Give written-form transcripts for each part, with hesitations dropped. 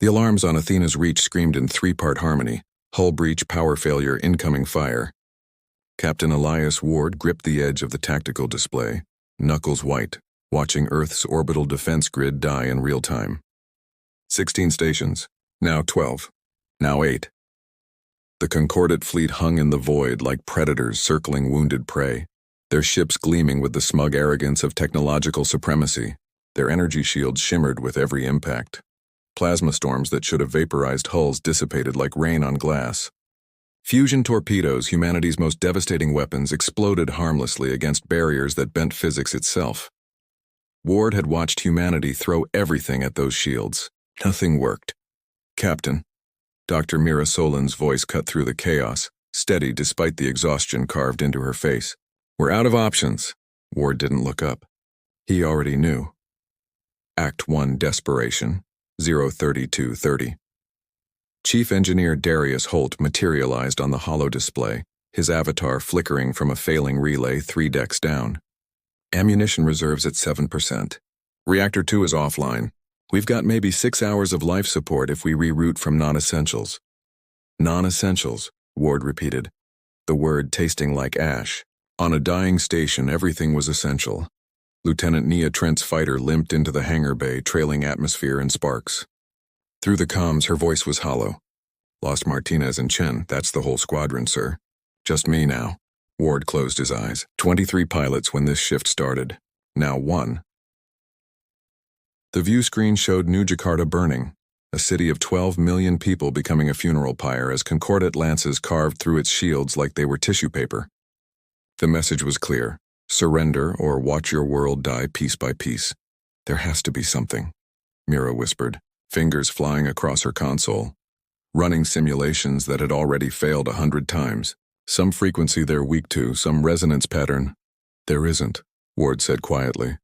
The alarms on Athena's reach screamed in three-part harmony: hull breach, power failure, incoming fire. Captain Elias Ward gripped the edge of the tactical display, knuckles white, watching Earth's orbital defense grid die in real time. 16 stations, now 12, now 8. The Concordate fleet hung in the void like predators circling wounded prey, their ships gleaming with the smug arrogance of technological supremacy. Their energy shields shimmered with every impact. Plasma storms that should have vaporized hulls dissipated like rain on glass. Fusion torpedoes, humanity's most devastating weapons, exploded harmlessly against barriers that bent physics itself. Ward had watched humanity throw everything at those shields. Nothing worked. "Captain," Dr. Mira Solin's voice cut through the chaos, steady despite the exhaustion carved into her face. "We're out of options." Ward didn't look up. He already knew. Act 1 Desperation, 03230. Chief Engineer Darius Holt materialized on the holo display, his avatar flickering from a failing relay 3 decks down. "Ammunition reserves at 7%. Reactor 2 is offline. We've got maybe 6 hours of life support if we reroute from non-essentials." "Non-essentials," Ward repeated, the word tasting like ash. On a dying station, everything was essential. Lieutenant Nia Trent's fighter limped into the hangar bay, trailing atmosphere and sparks. Through the comms, her voice was hollow. "Lost Martinez and Chen, that's the whole squadron, sir. Just me now." Ward closed his eyes. 23 pilots when this shift started. Now 1. The view screen showed New Jakarta burning, a city of 12 million people becoming a funeral pyre as Concordate lances carved through its shields like they were tissue paper. The message was clear: surrender or watch your world die piece by piece. "There has to be something," Mira whispered, fingers flying across her console, running simulations that had already failed 100 times. Some frequency they're weak to, some resonance pattern. "There isn't," Ward said quietly.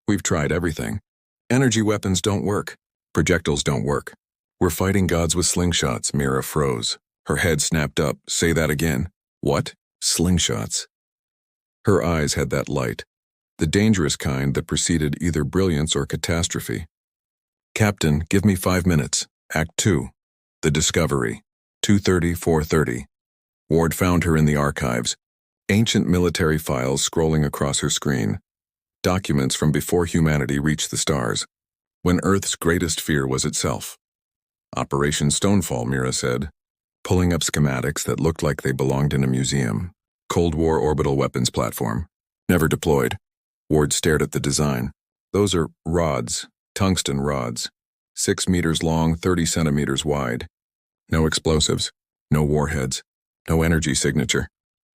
"We've tried everything. Energy weapons don't work. Projectiles don't work. We're fighting gods with slingshots." Mira froze. Her head snapped up. "Say that again." "What?" "Slingshots." Her eyes had that light, the dangerous kind that preceded either brilliance or catastrophe. "Captain, give me 5 minutes. Act 2. The Discovery. 2:30, 4:30. Ward found her in the archives, ancient military files scrolling across her screen. Documents from before humanity reached the stars, when Earth's greatest fear was itself. "Operation Stonefall," Mira said, pulling up schematics that looked like they belonged in a museum. "Cold War orbital weapons platform. Never deployed." Ward stared at the design. "Those are rods, tungsten rods. 6 meters long, 30 centimeters wide. No explosives, no warheads, no energy signature."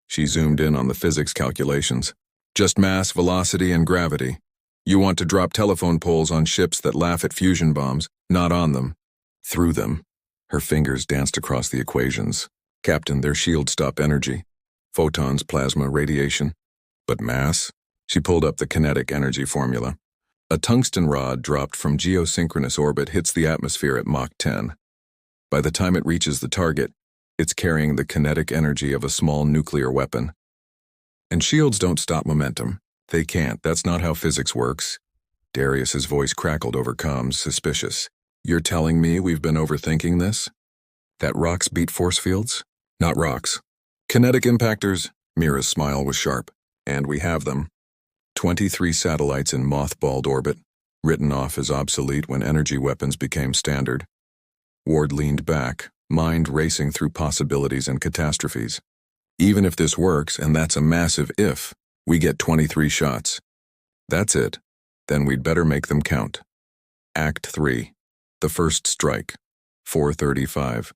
She zoomed in on the physics calculations. "Just mass, velocity, and gravity. You want to drop telephone poles on ships that laugh at fusion bombs, not on them. Through them." Her fingers danced across the equations. "Captain, their shields stop energy. Photons, plasma, radiation. But mass?" She pulled up the kinetic energy formula. "A tungsten rod dropped from geosynchronous orbit hits the atmosphere at Mach 10. By the time it reaches the target, it's carrying the kinetic energy of a small nuclear weapon. And shields don't stop momentum. They can't. That's not how physics works." Darius's voice crackled over comms, suspicious. "You're telling me we've been overthinking this? That rocks beat force fields?" "Not rocks. Kinetic impactors." Mira's smile was sharp. "And we have them. 23 satellites in mothballed orbit, written off as obsolete when energy weapons became standard." Ward leaned back, mind racing through possibilities and catastrophes. "Even if this works, and that's a massive if, we get 23 shots. That's it. Then we'd better make them count." Act 3. The First Strike. 4:35.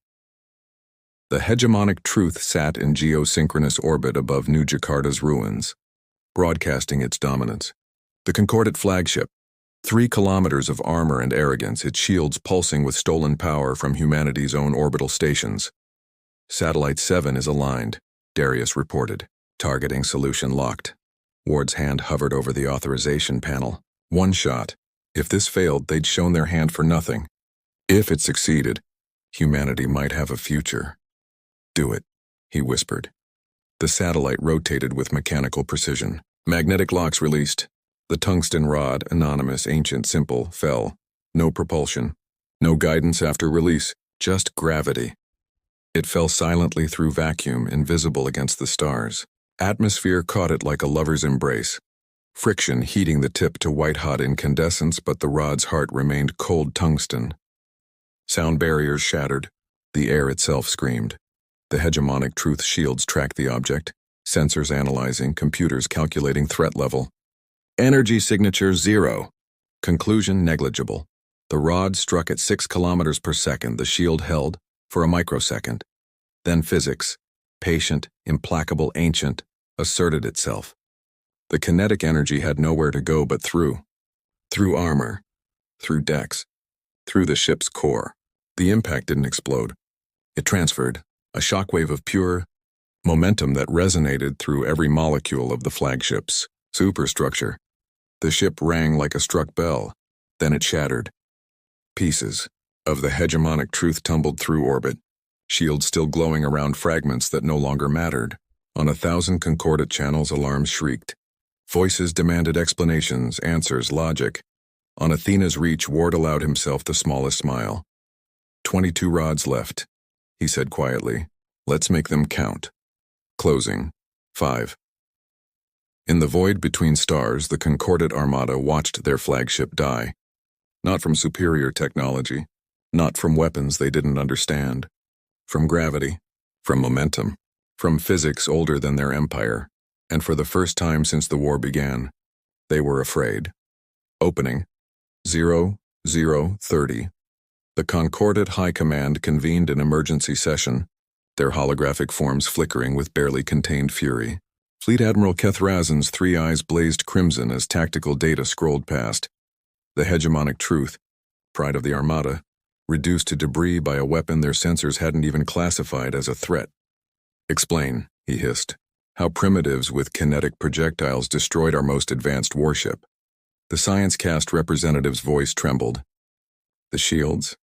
The hegemonic truth sat in geosynchronous orbit above New Jakarta's ruins, broadcasting its dominance. The Concordate flagship, 3 kilometers of armor and arrogance, its shields pulsing with stolen power from humanity's own orbital stations. "Satellite 7 is aligned," Darius reported. "Targeting solution locked." Ward's hand hovered over the authorization panel. 1 shot. If this failed, they'd shown their hand for nothing. If it succeeded, humanity might have a future. "Do it," he whispered. The satellite rotated with mechanical precision. Magnetic locks released. The tungsten rod, anonymous, ancient, simple, fell. No propulsion. No guidance after release, just gravity. It fell silently through vacuum, invisible against the stars. Atmosphere caught it like a lover's embrace. Friction heating the tip to white-hot incandescence, but the rod's heart remained cold tungsten. Sound barriers shattered. The air itself screamed. The hegemonic truth shields tracked the object, sensors analyzing, computers calculating threat level. Energy signature 0. Conclusion negligible. The rod struck at 6 kilometers per second. The shield held for a microsecond. Then physics, patient, implacable, ancient, asserted itself. The kinetic energy had nowhere to go but through. Through armor, through decks, through the ship's core. The impact didn't explode. It transferred, a shockwave of pure momentum that resonated through every molecule of the flagship's superstructure. The ship rang like a struck bell. Then it shattered. Pieces of the hegemonic truth tumbled through orbit, shields still glowing around fragments that no longer mattered. On 1,000 concordant channels, alarms shrieked. Voices demanded explanations, answers, logic. On Athena's reach, Ward allowed himself the smallest smile. 22 rods left, he said quietly. Let's make them count. Closing. 5. In the void between stars, the Concordant Armada watched their flagship die. Not from superior technology, not from weapons they didn't understand. From gravity, from momentum, from physics older than their empire. And for the first time since the war began, they were afraid. Opening. 0030. The Concordant High Command convened an emergency session, their holographic forms flickering with barely contained fury. Fleet Admiral Kethrazen's 3 eyes blazed crimson as tactical data scrolled past. The hegemonic truth, pride of the Armada, reduced to debris by a weapon their sensors hadn't even classified as a threat. Explain, he hissed, how primitives with kinetic projectiles destroyed our most advanced warship. The science cast representative's voice trembled. The shields?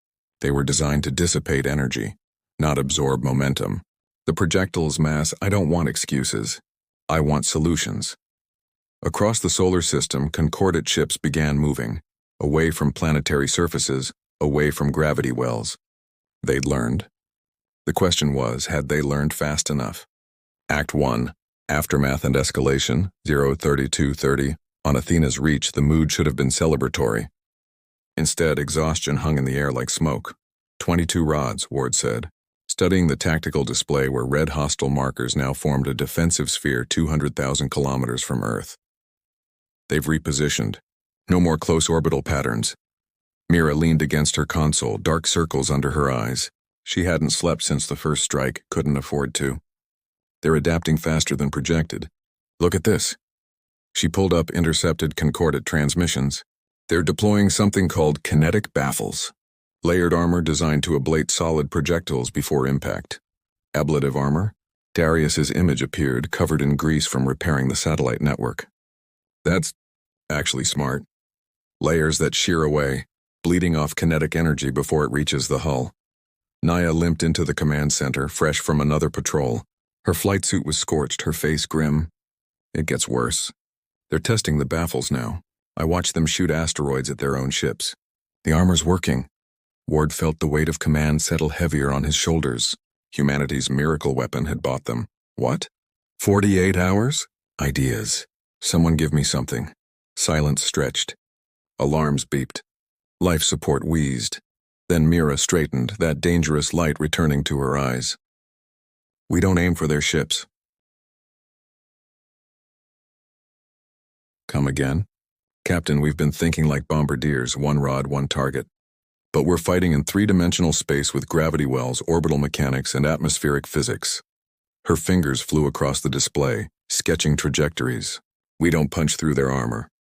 They were designed to dissipate energy, not absorb momentum. The projectile's mass, I don't want excuses. I want solutions. Across the solar system, concordant ships began moving, away from planetary surfaces, away from gravity wells. They'd learned. The question was, had they learned fast enough? Act 1. Aftermath and escalation, 03230. On Athena's reach, the mood should have been celebratory. Instead, exhaustion hung in the air like smoke. 22 rods, Ward said, studying the tactical display where red hostile markers now formed a defensive sphere 200,000 kilometers from Earth. They've repositioned. No more close orbital patterns. Mira leaned against her console, dark circles under her eyes. She hadn't slept since the first strike, couldn't afford to. They're adapting faster than projected. Look at this. She pulled up intercepted concordant transmissions. They're deploying something called kinetic baffles. Layered armor designed to ablate solid projectiles before impact. Ablative armor? Darius's image appeared, covered in grease from repairing the satellite network. That's actually smart. Layers that shear away, bleeding off kinetic energy before it reaches the hull. Naya limped into the command center, fresh from another patrol. Her flight suit was scorched, her face grim. It gets worse. They're testing the baffles now. I watched them shoot asteroids at their own ships. The armor's working. Ward felt the weight of command settle heavier on his shoulders. Humanity's miracle weapon had bought them. What? 48 hours? Ideas. Someone give me something. Silence stretched. Alarms beeped. Life support wheezed. Then Mira straightened, that dangerous light returning to her eyes. We don't aim for their ships. Come again? Captain, we've been thinking like bombardiers, 1 rod, 1 target. But we're fighting in 3-dimensional space with gravity wells, orbital mechanics, and atmospheric physics. Her fingers flew across the display, sketching trajectories. We don't punch through their armor.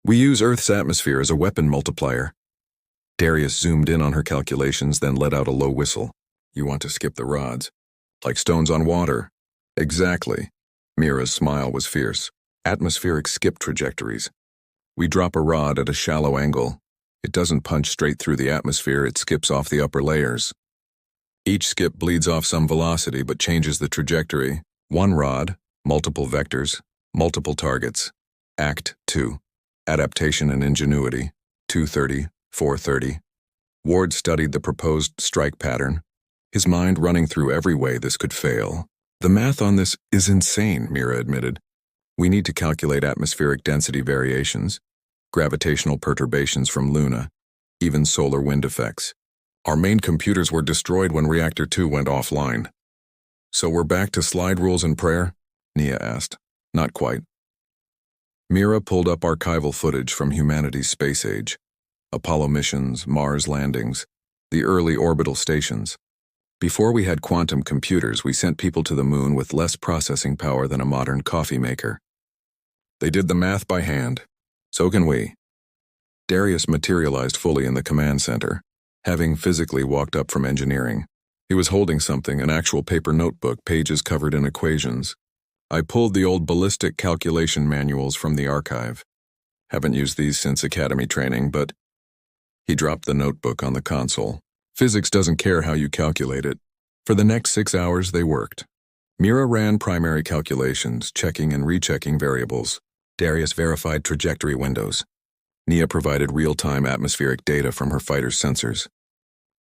We use Earth's atmosphere as a weapon multiplier. Darius zoomed in on her calculations, then let out a low whistle. You want to skip the rods? Like stones on water. Exactly. Mira's smile was fierce. Atmospheric skip trajectories. We drop a rod at a shallow angle. It doesn't punch straight through the atmosphere, it skips off the upper layers. Each skip bleeds off some velocity but changes the trajectory. 1 rod, multiple vectors, multiple targets. Act 2. Adaptation and Ingenuity, 230, 430. Ward studied the proposed strike pattern, his mind running through every way this could fail. The math on this is insane, Mira admitted. We need to calculate atmospheric density variations, gravitational perturbations from Luna, even solar wind effects. Our main computers were destroyed when Reactor 2 went offline. So we're back to slide rules and prayer? Nia asked. Not quite. Mira pulled up archival footage from humanity's space age. Apollo missions, Mars landings, the early orbital stations. Before we had quantum computers, we sent people to the moon with less processing power than a modern coffee maker. They did the math by hand. So can we. Darius materialized fully in the command center, having physically walked up from engineering. He was holding something, an actual paper notebook, pages covered in equations. I pulled the old ballistic calculation manuals from the archive. Haven't used these since academy training, but... He dropped the notebook on the console. Physics doesn't care how you calculate it. For the next 6 hours, they worked. Mira ran primary calculations, checking and rechecking variables. Darius verified trajectory windows. Nia provided real-time atmospheric data from her fighter's sensors.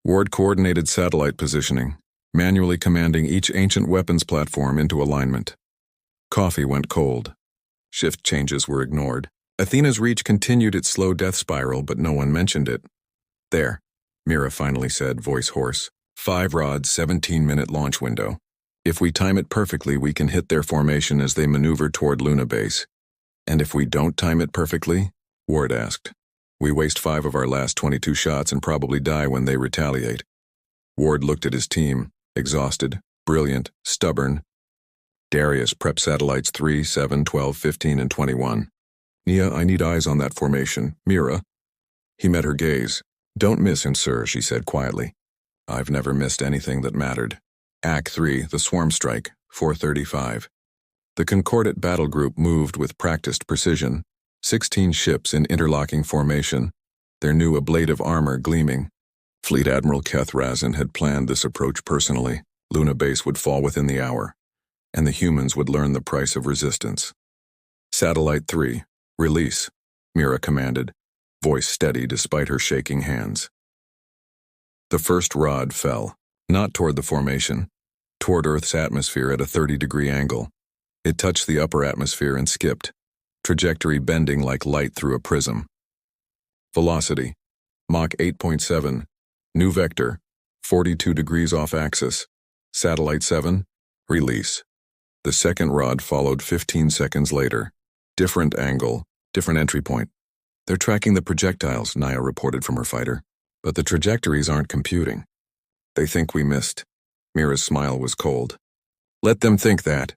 Ward coordinated satellite positioning, manually commanding each ancient weapons platform into alignment. Coffee went cold. Shift changes were ignored. Athena's reach continued its slow death spiral, but no one mentioned it. There, Mira finally said, voice hoarse. 5 rods, 17-minute launch window. If we time it perfectly, we can hit their formation as they maneuver toward Luna base. And if we don't time it perfectly? Ward asked. We waste 5 of our last 22 shots and probably die when they retaliate. Ward looked at his team, exhausted, brilliant, stubborn. Darius, prep satellites 3, 7, 12, 15, and 21. Nia, I need eyes on that formation. Mira. He met her gaze. Don't miss him, sir, she said quietly. I've never missed anything that mattered. Act 3, the swarm strike, 4:35. The Concordat battle group moved with practiced precision, 16 ships in interlocking formation, their new ablative armor gleaming. Fleet Admiral Keth Razin had planned this approach personally. Luna base would fall within the hour, and the humans would learn the price of resistance. Satellite 3, release, Mira commanded, voice steady despite her shaking hands. The first rod fell, not toward the formation, toward Earth's atmosphere at a 30-degree angle. It touched the upper atmosphere and skipped, trajectory bending like light through a prism. Velocity, Mach 8.7, new vector, 42 degrees off axis. Satellite 7, release. The second rod followed 15 seconds later. Different angle, different entry point. They're tracking the projectiles, Nia reported from her fighter. But the trajectories aren't computing. They think we missed. Mira's smile was cold. Let them think that.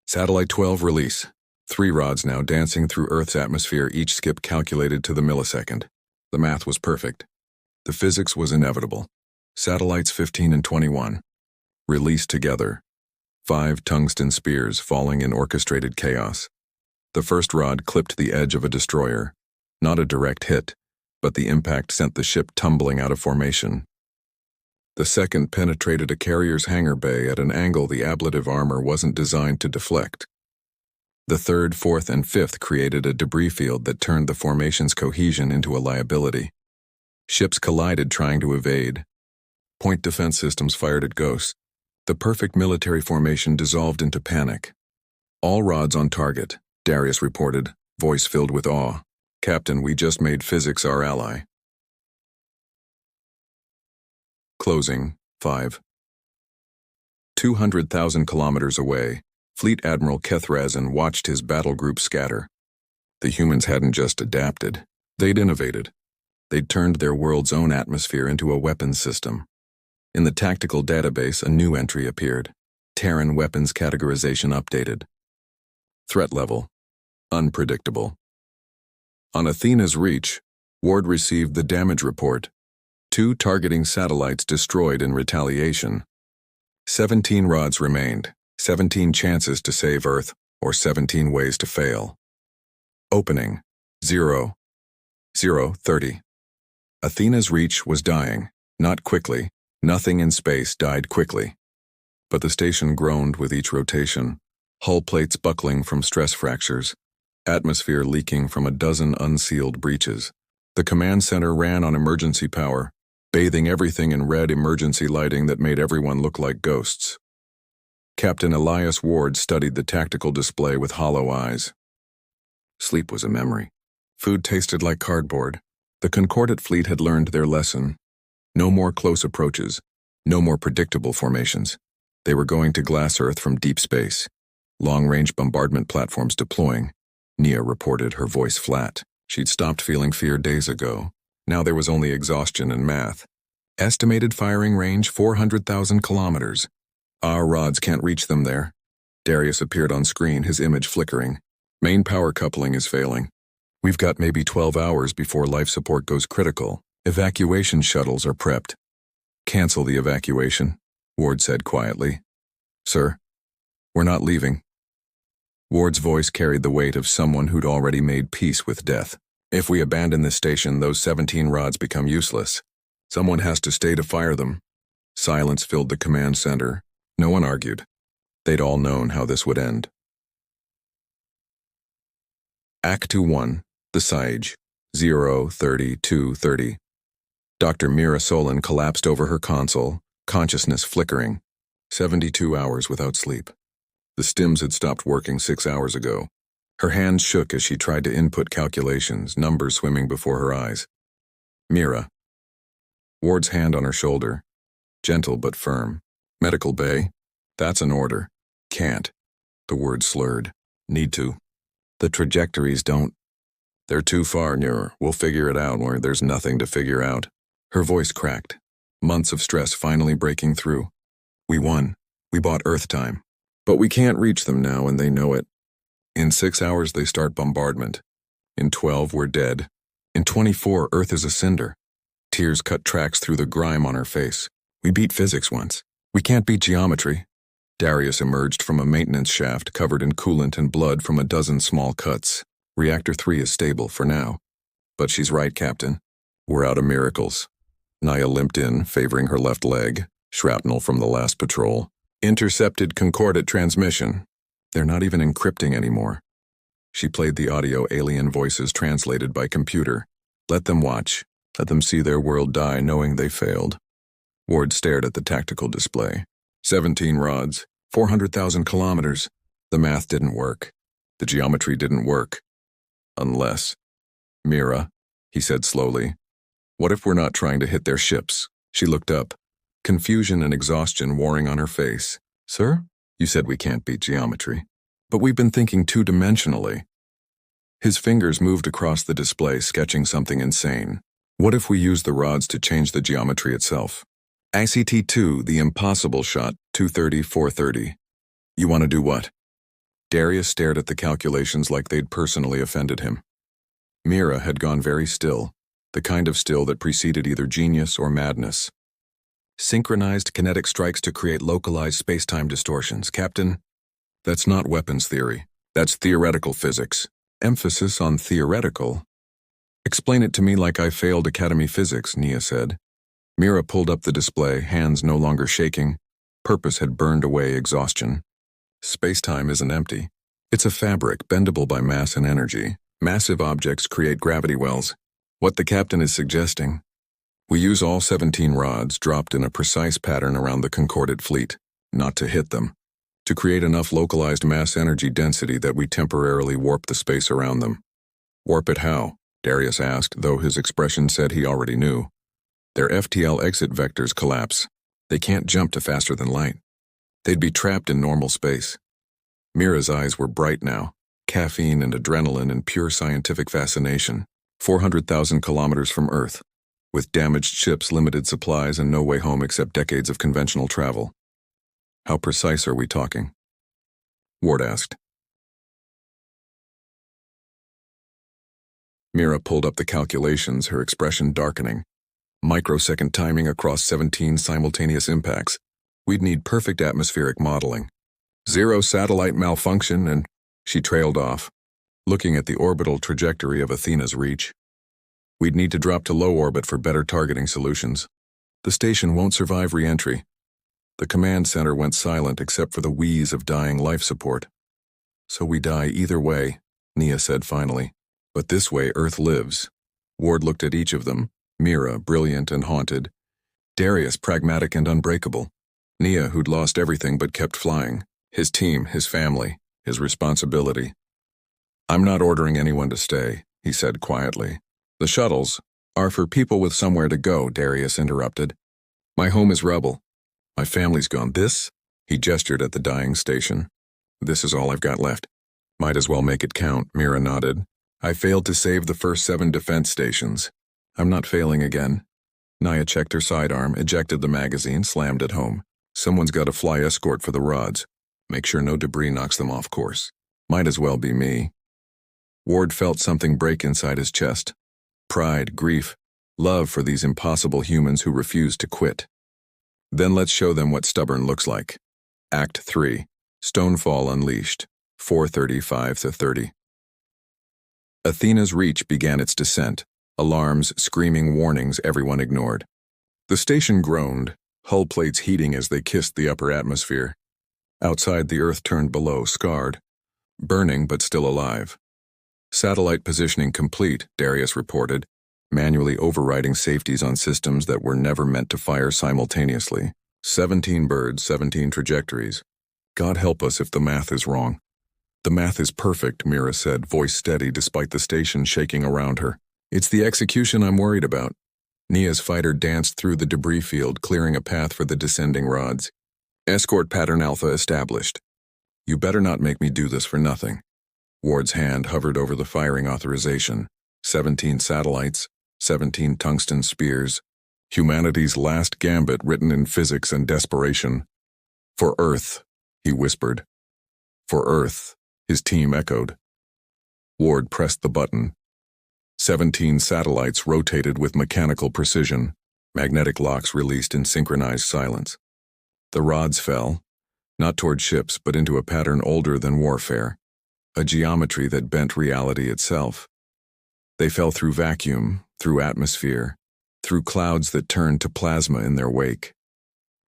Satellite 12 release. 3 rods now dancing through Earth's atmosphere, each skip calculated to the millisecond. The math was perfect. The physics was inevitable. Satellites 15 and 21. Released together. 5 tungsten spears falling in orchestrated chaos. The first rod clipped the edge of a destroyer. Not a direct hit, but the impact sent the ship tumbling out of formation. The second penetrated a carrier's hangar bay at an angle the ablative armor wasn't designed to deflect. The third, fourth, and fifth created a debris field that turned the formation's cohesion into a liability. Ships collided trying to evade. Point defense systems fired at ghosts. The perfect military formation dissolved into panic. All rods on target, Darius reported, voice filled with awe. Captain, we just made physics our ally. Closing, 5. 200,000 kilometers away, Fleet Admiral Keth Razin watched his battle group scatter. The humans hadn't just adapted, they'd innovated. They'd turned their world's own atmosphere into a weapons system. In the tactical database, a new entry appeared. Terran weapons categorization updated. Threat level, unpredictable. On Athena's reach, Ward received the damage report. 2 targeting satellites destroyed in retaliation. 17 rods remained, 17 chances to save Earth, or 17 ways to fail. Opening, 0. 0:30. Athena's reach was dying, not quickly. Nothing in space died quickly. But the station groaned with each rotation, hull plates buckling from stress fractures, atmosphere leaking from a dozen unsealed breaches. The command center ran on emergency power, bathing everything in red emergency lighting that made everyone look like ghosts. Captain Elias Ward studied the tactical display with hollow eyes. Sleep was a memory. Food tasted like cardboard. The Concordat fleet had learned their lesson. No more close approaches. No more predictable formations. They were going to glass Earth from deep space. Long-range bombardment platforms deploying. Nia reported, her voice flat. She'd stopped feeling fear days ago. Now there was only exhaustion and math. Estimated firing range 400,000 kilometers. Our rods can't reach them there. Darius appeared on screen, his image flickering. Main power coupling is failing. We've got maybe 12 hours before life support goes critical. Evacuation shuttles are prepped. Cancel the evacuation, Ward said quietly. Sir, we're not leaving. Ward's voice carried the weight of someone who'd already made peace with death. If we abandon this station, those 17 rods become useless. Someone has to stay to fire them. Silence filled the command center. No one argued. They'd all known how this would end. Act 1, The Sage, 0:32:30. Dr. Mira Solon collapsed over her console, consciousness flickering. 72 hours without sleep. The stims had stopped working 6 hours ago. Her hands shook as she tried to input calculations, numbers swimming before her eyes. Mira. Ward's hand on her shoulder. Gentle but firm. Medical bay. That's an order. Can't. The word slurred. Need to. The trajectories don't. They're too far nearer. We'll figure it out where there's nothing to figure out. Her voice cracked. Months of stress finally breaking through. We won. We bought Earth time. But we can't reach them now, and they know it. In 6 hours, they start bombardment. In 12, we're dead. In 24, Earth is a cinder. Tears cut tracks through the grime on her face. We beat physics once. We can't beat geometry. Darius emerged from a maintenance shaft covered in coolant and blood from a dozen small cuts. Reactor 3 is stable for now. But she's right, Captain. We're out of miracles. Nia limped in, favoring her left leg. Shrapnel from the last patrol. Intercepted Concordat transmission. They're not even encrypting anymore. She played the audio, alien voices translated by computer. Let them watch. Let them see their world die knowing they failed. Ward stared at the tactical display. 17 rods, 400,000 kilometers. The math didn't work. The geometry didn't work. Unless. Mira, he said slowly. What if we're not trying to hit their ships? She looked up. Confusion and exhaustion warring on her face. Sir? You said we can't beat geometry. But we've been thinking two-dimensionally. His fingers moved across the display, sketching something insane. What if we use the rods to change the geometry itself? ICT-2, the impossible shot, 230-430. You want to do what? Darius stared at the calculations like they'd personally offended him. Mira had gone very still, the kind of still that preceded either genius or madness. Synchronized kinetic strikes to create localized space-time distortions, Captain. That's not weapons theory. That's theoretical physics. Emphasis on theoretical. Explain it to me like I failed Academy physics, Nia said. Mira pulled up the display, hands no longer shaking. Purpose had burned away exhaustion. Space-time isn't empty. It's a fabric, bendable by mass and energy. Massive objects create gravity wells. What the captain is suggesting. We use all 17 rods dropped in a precise pattern around the Concordat fleet, not to hit them. To create enough localized mass energy density that we temporarily warp the space around them. Warp it how? Darius asked, though his expression said he already knew. Their FTL exit vectors collapse. They can't jump to faster than light. They'd be trapped in normal space. Mira's eyes were bright now, caffeine and adrenaline and pure scientific fascination. 400,000 kilometers from Earth, with damaged ships, limited supplies, and no way home except decades of conventional travel. How precise are we talking? Ward asked. Mira pulled up the calculations, her expression darkening. Microsecond timing across 17 simultaneous impacts. We'd need perfect atmospheric modeling. 0 satellite malfunction, and she trailed off, looking at the orbital trajectory of Athena's reach. We'd need to drop to low orbit for better targeting solutions. The station won't survive re-entry. The command center went silent except for the wheeze of dying life support. So we die either way, Nia said finally. But this way Earth lives. Ward looked at each of them, Mira, brilliant and haunted, Darius, pragmatic and unbreakable. Nia, who'd lost everything but kept flying. His team, his family, his responsibility. "I'm not ordering anyone to stay," he said quietly. "The shuttles are for people with somewhere to go," Darius interrupted. "My home is rubble. My family's gone. This?" He gestured at the dying station. "This is all I've got left." "Might as well make it count," Mira nodded. "I failed to save the first 7 defense stations. I'm not failing again." Nia checked her sidearm, ejected the magazine, slammed it home. "Someone's got to fly escort for the rods. Make sure no debris knocks them off course. Might as well be me." Ward felt something break inside his chest. Pride, grief, love for these impossible humans who refuse to quit. "Then let's show them what stubborn looks like." Act 3. Stonefall Unleashed, 4:35-30. Athena's Reach began its descent, alarms, screaming warnings everyone ignored. The station groaned, hull plates heating as they kissed the upper atmosphere. Outside, the Earth turned below, scarred, burning but still alive. "Satellite positioning complete," Darius reported, manually overriding safeties on systems that were never meant to fire simultaneously. 17 birds, 17 trajectories. God help us if the math is wrong. "The math is perfect," Mira said, voice steady despite the station shaking around her. "It's the execution I'm worried about." Nia's fighter danced through the debris field, clearing a path for the descending rods. "Escort pattern Alpha established." "You better not make me do this for nothing." Ward's hand hovered over the firing authorization. 17 satellites, 17 tungsten spears. Humanity's last gambit written in physics and desperation. "For Earth," he whispered. "For Earth," his team echoed. Ward pressed the button. 17 satellites rotated with mechanical precision. Magnetic locks released in synchronized silence. The rods fell, not toward ships but into a pattern older than warfare. A geometry that bent reality itself. They fell through vacuum, through atmosphere, through clouds that turned to plasma in their wake.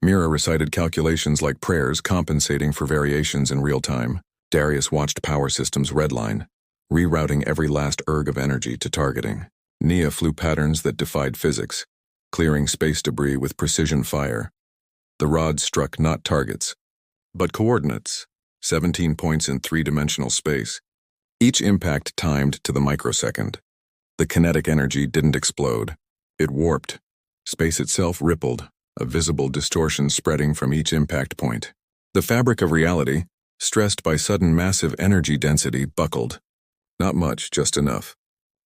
Mira recited calculations like prayers, compensating for variations in real time. Darius watched power systems redline, rerouting every last erg of energy to targeting. Nia flew patterns that defied physics, clearing space debris with precision fire. The rods struck not targets, but coordinates. 17 points in 3-dimensional space, each impact timed to the microsecond. The kinetic energy didn't explode. It warped. Space itself rippled, a visible distortion spreading from each impact point. The fabric of reality, stressed by sudden massive energy density, buckled. Not much, just enough.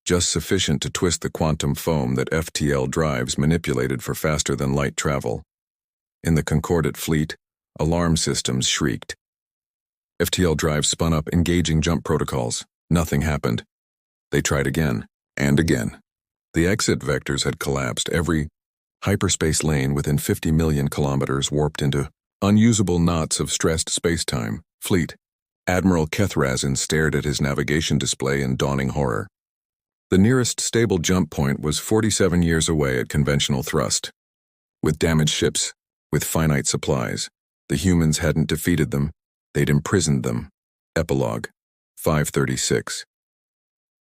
Just sufficient to twist the quantum foam that FTL drives manipulated for faster-than-light travel. In the concordate fleet, alarm systems shrieked. FTL drives spun up, engaging jump protocols. Nothing happened. They tried again, and again. The exit vectors had collapsed. Every hyperspace lane within 50 million kilometers warped into unusable knots of stressed spacetime. Fleet. Admiral Kethrazin stared at his navigation display in dawning horror. The nearest stable jump point was 47 years away at conventional thrust. With damaged ships, with finite supplies, the humans hadn't defeated them. They'd imprisoned them. Epilogue. 5:36.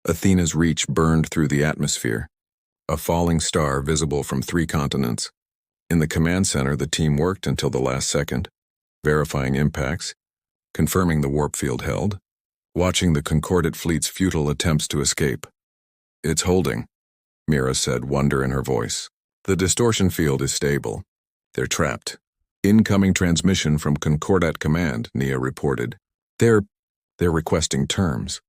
Athena's Reach burned through the atmosphere, a falling star visible from 3 continents. In the command center, the team worked until the last second, verifying impacts, confirming the warp field held, watching the concordate fleet's futile attempts to escape. "It's holding," Mira said, wonder in her voice. "The distortion field is stable. They're trapped." "Incoming transmission from Concordat Command," Nia reported. They're requesting terms."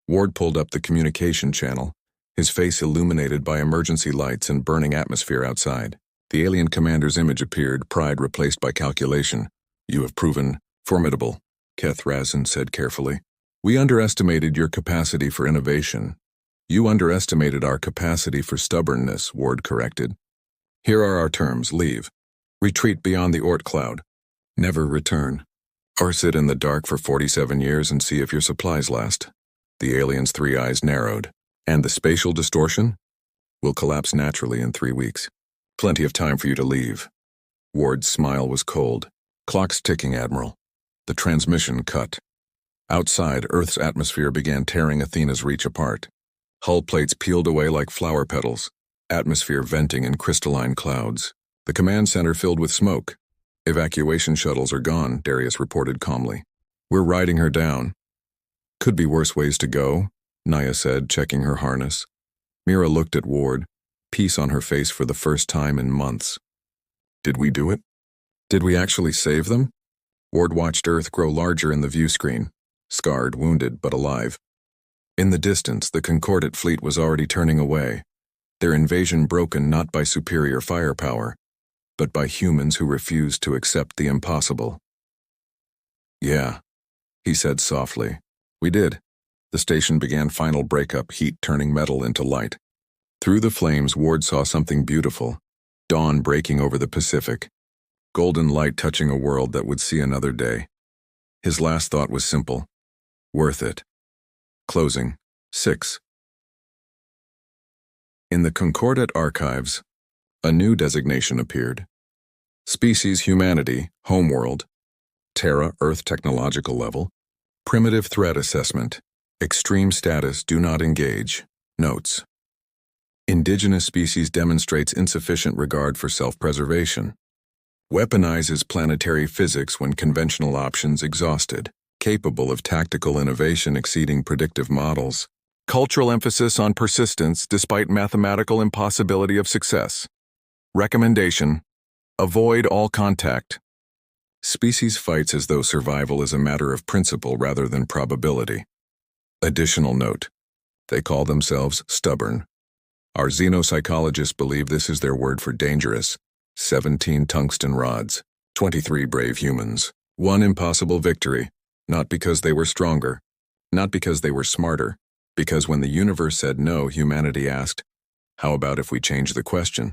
Ward pulled up the communication channel, his face illuminated by emergency lights and burning atmosphere outside. The alien commander's image appeared, pride replaced by calculation. "You have proven formidable," Kethrazin said carefully. "We underestimated your capacity for innovation." "You underestimated our capacity for stubbornness," Ward corrected. "Here are our terms. Leave. Retreat beyond the Oort cloud. Never return. Or sit in the dark for 47 years and see if your supplies last." The alien's 3 eyes narrowed. "And the spatial distortion?" "Will collapse naturally in 3 weeks. Plenty of time for you to leave." Ward's smile was cold. "Clock's ticking, Admiral." The transmission cut. Outside, Earth's atmosphere began tearing Athena's Reach apart. Hull plates peeled away like flower petals. atmosphere venting in crystalline clouds. The command center filled with smoke. Evacuation shuttles are gone, Darius reported calmly. We're riding her down. Could be worse ways to go, Naya said, checking her harness. Mira looked at Ward, peace on her face for the first time in months. Did we do it? Did we actually save them? Ward watched Earth grow larger in the view screen, scarred, wounded, but alive. In the distance, the Concordat fleet was already turning away, their invasion broken not by superior firepower, but by humans who refused to accept the impossible. Yeah, he said softly. We did. The station began final breakup, heat turning metal into light. Through the flames, Ward saw something beautiful, dawn breaking over the Pacific, golden light touching a world that would see another day. His last thought was simple. Worth it. Closing. 6. In the Concordat archives, a new designation appeared. Species Humanity, Homeworld. Terra, Earth Technological Level. Primitive Threat Assessment. Extreme Status, Do Not Engage. Notes. Indigenous species demonstrates insufficient regard for self-preservation. Weaponizes planetary physics when conventional options exhausted. Capable of tactical innovation exceeding predictive models. Cultural emphasis on persistence despite mathematical impossibility of success. Recommendation: avoid all contact. Species fights as though survival is a matter of principle rather than probability. Additional note: they call themselves stubborn. Our xenopsychologists believe this is their word for dangerous. 17 tungsten rods, 23 brave humans, 1 impossible victory. Not because they were stronger, not because they were smarter, because when the universe said no, humanity asked, how about if we change the question?